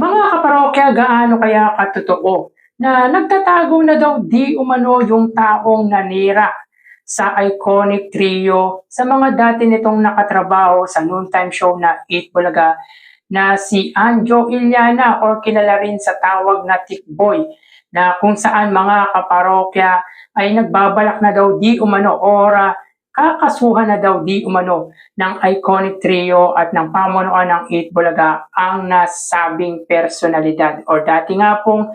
Mga kaparokya, gaano kaya katotoo na nagtatago na daw di umano yung taong nanira sa iconic trio sa mga dati nitong nakatrabaho sa noontime show na 8 Bulaga na si Anjo Iliana or kilala rin sa tawag na Tikboy, na kung saan mga kaparokya ay nagbabalak na daw di umano or kakasuhan na daw di umano ng iconic trio at ng pamunuan ng 8 Bulaga ang nasabing personalidad or dati nga pong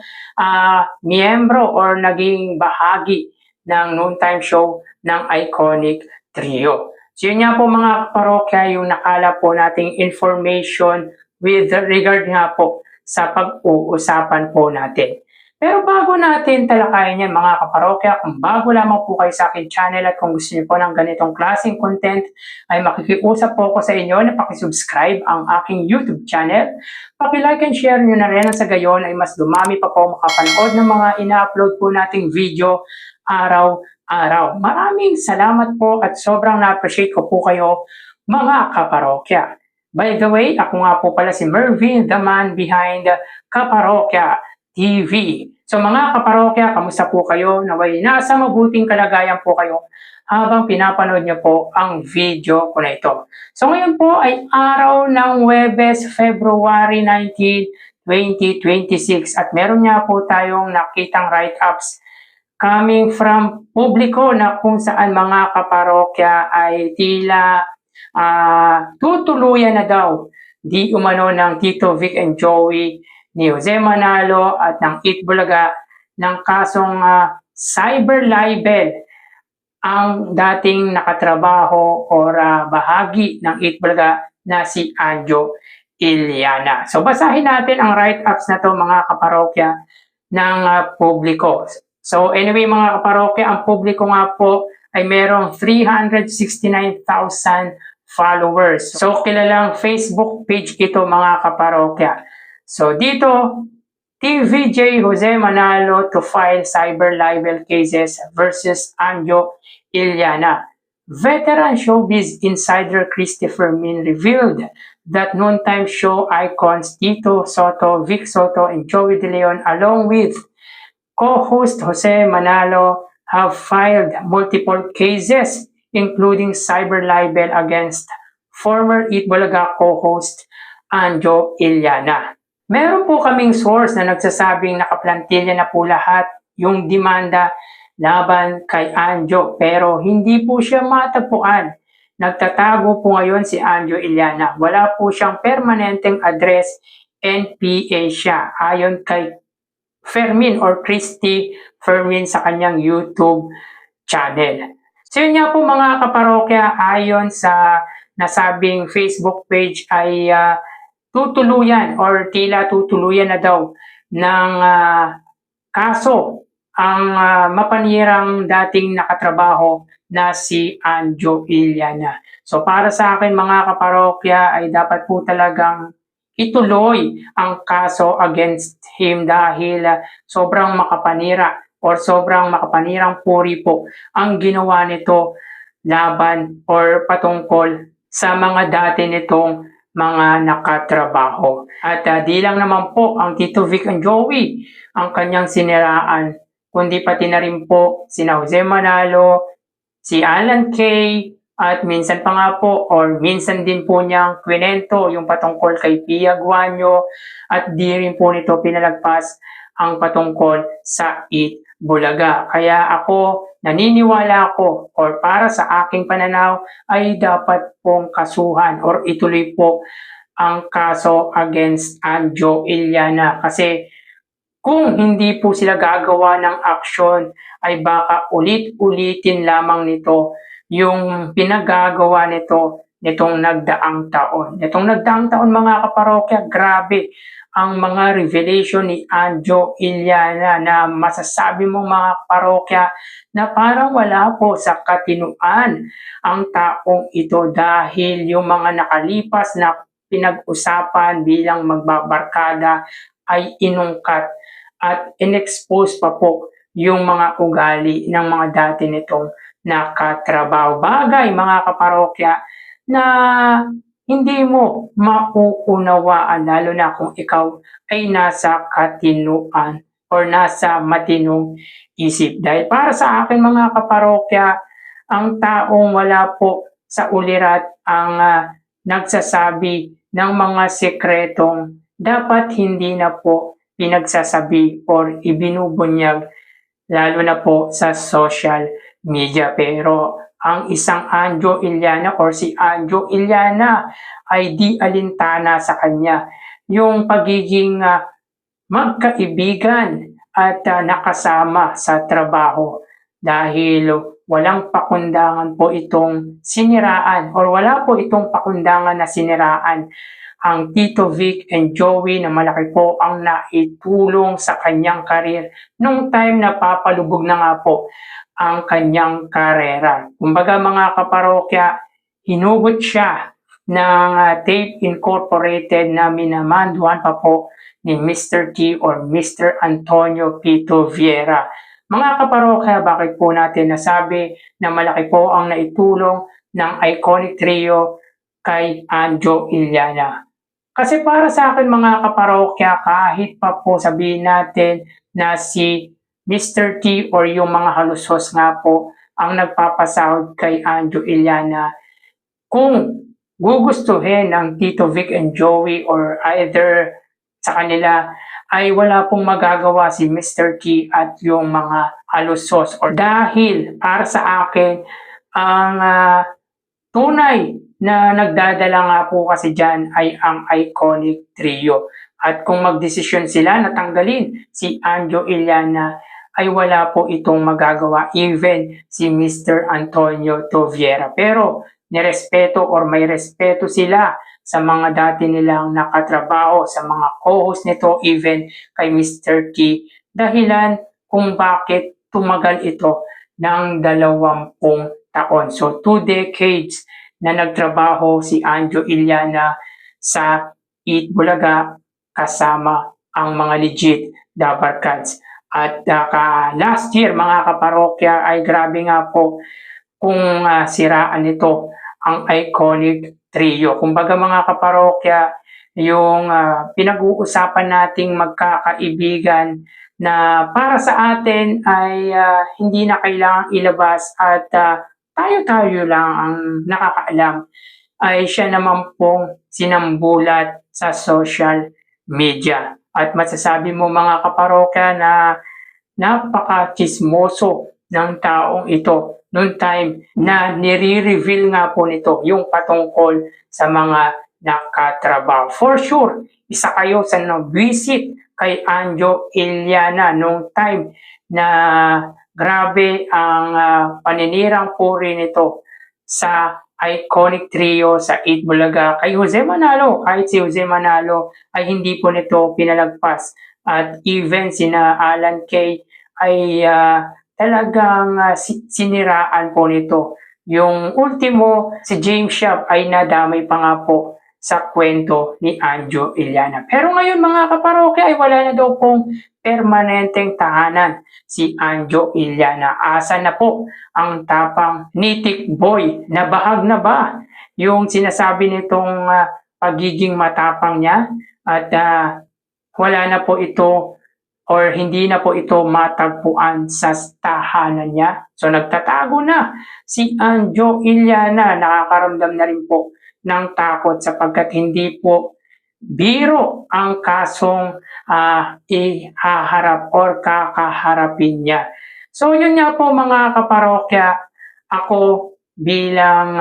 miyembro or naging bahagi ng noontime show ng iconic trio. So yun nga po mga parokya yung nakala po nating information with regard nga po sa pag-uusapan po natin. Pero bago natin talakayin yan mga kaparokya, kung bago lamang po kayo sa akin channel at kung gusto niyo po ng ganitong klaseng content, ay makikiusap po ako sa inyo na pakisubscribe ang aking YouTube channel. Paki-like and share nyo na rin sa gayon ay mas dumami pa po makapanood ng mga ina-upload po nating video araw-araw. Maraming salamat po at sobrang na-appreciate ko po kayo mga kaparokya. By the way, ako nga po pala si Mervin, the man behind Kaparokya TV. So mga kaparokya, kamusta po kayo? Naway nasa mabuting kalagayan po kayo habang pinapanood nyo po ang video ko na ito. So ngayon po ay araw ng Huwebes, February 19, 2026 at meron nga po tayong nakitang write-ups coming from publiko na kung saan mga kaparokya ay tila tutuluyan na daw di umano ng Tito Vic and Joey ni Jose Manalo at ng 8 Bulaga ng kasong cyber libel ang dating nakatrabaho or bahagi ng 8 Bulaga na si Anjo Iliana. So basahin natin ang write-ups na to mga kaparokya ng publiko. So anyway mga kaparokya, ang publiko nga po ay merong 369,000 followers. So kilalang Facebook page ito mga kaparokya. So dito, TVJ Jose Manalo to file cyber libel cases versus Anjo Iliana. Veteran showbiz insider Christopher Min revealed that noontime show icons Tito Soto, Vic Soto, and Joey De Leon along with co-host Jose Manalo have filed multiple cases including cyber libel against former 8 Bulaga co-host Anjo Iliana. Meron po kaming source na nagsasabing nakaplantilya na po lahat yung demanda laban kay Anjo pero hindi po siya matagpuan. Nagtatago po ngayon si Anjo Iliana. Wala po siyang permanenteng address, NPA siya ayon kay Fermin or Christy Fermin sa kanyang YouTube channel. So yun nga po mga kaparokya, ayon sa nasabing Facebook page ay tutuluyan or tila tutuluyan na daw ng kaso ang mapanirang dating nakatrabaho na si Anjo Iliana. So para sa akin mga kaparokya ay dapat po talagang ituloy ang kaso against him dahil sobrang makapanira or sobrang makapanirang puri po ang ginawa nito laban or patungkol sa mga dati nitong mga nakatrabaho. At di lang naman po ang Tito Vic and Joey ang kanyang siniraan, kundi pati na rin po sina Jose Manalo, si Alan Kay, at minsan pa nga po or minsan din po niyang kwento yung patungkol kay Pia Guanyo at di rin po nito pinalagpas ang patungkol sa 8 Bulaga. Kaya ako naniniwala ako or para sa aking pananaw ay dapat pong kasuhan or ituloy po ang kaso against Anjo Iliana kasi kung hindi po sila gagawa ng aksyon ay baka ulit-ulitin lamang nito yung pinagagawa nito nitong nagdaang taon. Nitong nagdaang taon mga kaparokya, grabe ang mga revelation ni Anjo Iliana na masasabi mo mga kaparokya na parang wala po sa katinuan ang taong ito dahil yung mga nakalipas na pinag-usapan bilang magbabarkada ay inungkat at inexpose pa po yung mga ugali ng mga dati nitong nakatrabaho. Bagay mga kaparokya na hindi mo mauunawaan lalo na kung ikaw ay nasa katinuan or nasa matinong isip. Dahil para sa akin mga kaparokya, ang taong wala po sa ulirat ang nagsasabi ng mga sekretong dapat hindi na po pinagsasabi or ibinubunyag lalo na po sa social media. Pero ang isang Anjo Iliana or si Anjo Iliana ay di alintana sa kanya yung pagiging magkaibigan at nakasama sa trabaho dahil walang pakundangan po itong siniraan or wala po itong pakundangan na siniraan ang Tito Vic and Joey na malaki po ang naitulong sa kanyang karir nung time na papalubog na nga po ang kanyang karera. Kumbaga mga kaparokya, hinugot siya ng Tape Incorporated na minamanduhan pa po ni Mr. T or Mr. Antonio Pito Vieira. Mga kaparokya, bakit po natin nasabi na malaki po ang naitulong ng iconic trio kay Anjo Iliana? Kasi para sa akin mga kaparokya, kahit pa po sabihin natin na si Mr. T or yung mga halusos nga po ang nagpapasahod kay Anjo Iliana, kung gugustuhin ng Tito Vic and Joey or either sa kanila, ay wala pong magagawa si Mr. T at yung mga halusos. Or dahil para sa akin, ang tunay na nagdadala nga po kasi dyan ay ang iconic trio. At kung magdesisyon sila na tanggalin si Anjo Iliana, ay wala po itong magagawa even si Mr. Antonio Toviera. Pero nirespeto or may respeto sila sa mga dati nilang nakatrabaho, sa mga co-host nito, even kay Mr. T, dahilan kung bakit tumagal ito ng 20 taon. So 2 decades na nagtrabaho si Anjo Iliana sa Eat Bulaga kasama ang mga legit Dabarkads. At last year mga kaparokya ay grabe nga po kung siraan nito ang iconic trio. Kumbaga mga kaparokya, yung pinag-uusapan nating magkakaibigan na para sa atin ay hindi na kailangang ilabas at tayo-tayo lang ang nakakaalam, ay siya naman pong sinambulat sa social media. At masasabi mo mga kaparokya na napaka-chismoso ng taong ito noong time na nire-reveal nga po nito yung patungkol sa mga nakatrabaho. For sure, isa kayo sa nag-visit kay Anjo Iliana noong time na grabe ang paninirang puri nito sa iconic trio sa Eat Bulaga kay Jose Manalo. Kahit si Jose Manalo ay hindi po nito pinalagpas. At even sina Alan Kay ay talagang siniraan po nito. Yung ultimo, si James Shop ay nadamay pa nga po sa kwento ni Anjo Iliana. Pero ngayon mga kaparokya ay wala na daw pong permanenteng tahanan si Anjo Iliana. Asa na po ang tapang nitik boy? Nabahag na ba yung sinasabi nitong pagiging matapang niya? At wala na po ito or hindi na po ito matagpuan sa tahanan niya. So nagtatago na si Anjo Iliana. Nakakaramdam na rin po ng takot sapagkat hindi po biro ang kasong ihaharap or kakaharapin niya. So yun nga po mga kaparokya, ako bilang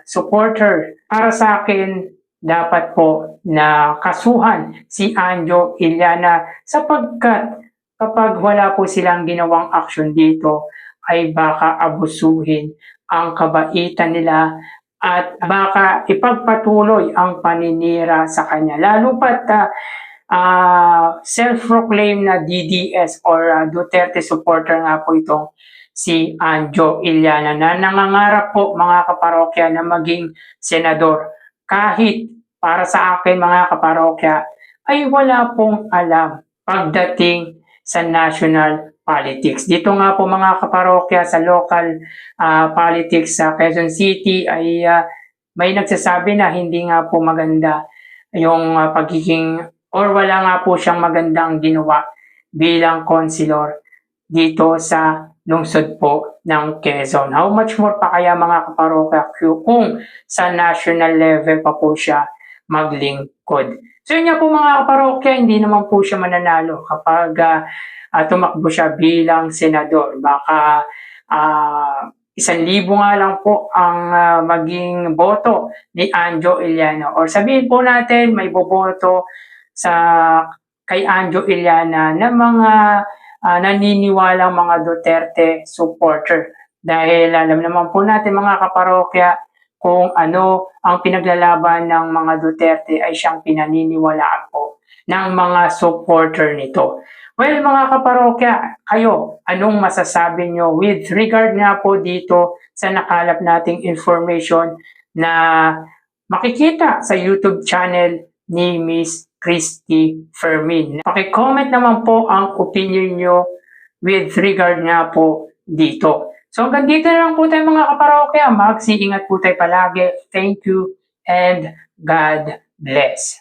supporter, para sa akin dapat po na kasuhan si Anjo Iliana sapagkat kapag wala po silang ginawang aksyon dito ay baka abusuhin ang kabaitan nila at baka ipagpatuloy ang paninira sa kanya. Lalo pat self-proclaimed na DDS or Duterte supporter nga po itong si Anjo Iliana na nangangarap po mga kaparokya na maging senador. Kahit para sa akin mga kaparokya ay wala pong alam pagdating sa national politics. Dito nga po mga kaparokya sa local politics sa Quezon City ay may nagsasabi na hindi nga po maganda yung pagiging or wala nga po siyang magandang ginawa bilang konsilor dito sa lungsod po ng Quezon. How much more pa kaya mga kaparokya kung sa national level pa po siya maglingkod. So yun nga po mga kaparokya, hindi naman po siya mananalo kapag tumakbo siya bilang senador. Baka 1,000 nga lang po ang maging boto ni Anjo Iliana. Or sabihin po natin may boboto sa kay Anjo Iliana na mga naniniwalang mga Duterte supporter. Dahil alam naman po natin mga kaparokya kung ano ang pinaglalaban ng mga Duterte ay siyang pinaniniwalaan po ng mga supporter nito. Well mga kaparokya, kayo, anong masasabi nyo with regard nga po dito sa nakalap nating information na makikita sa YouTube channel ni Miss Christy Fermin? Paki-comment naman po ang opinion nyo with regard nga po dito. So hanggang dito na lang po tayo mga kaparokya. Mag-iingat po tayo palagi. Thank you and God bless.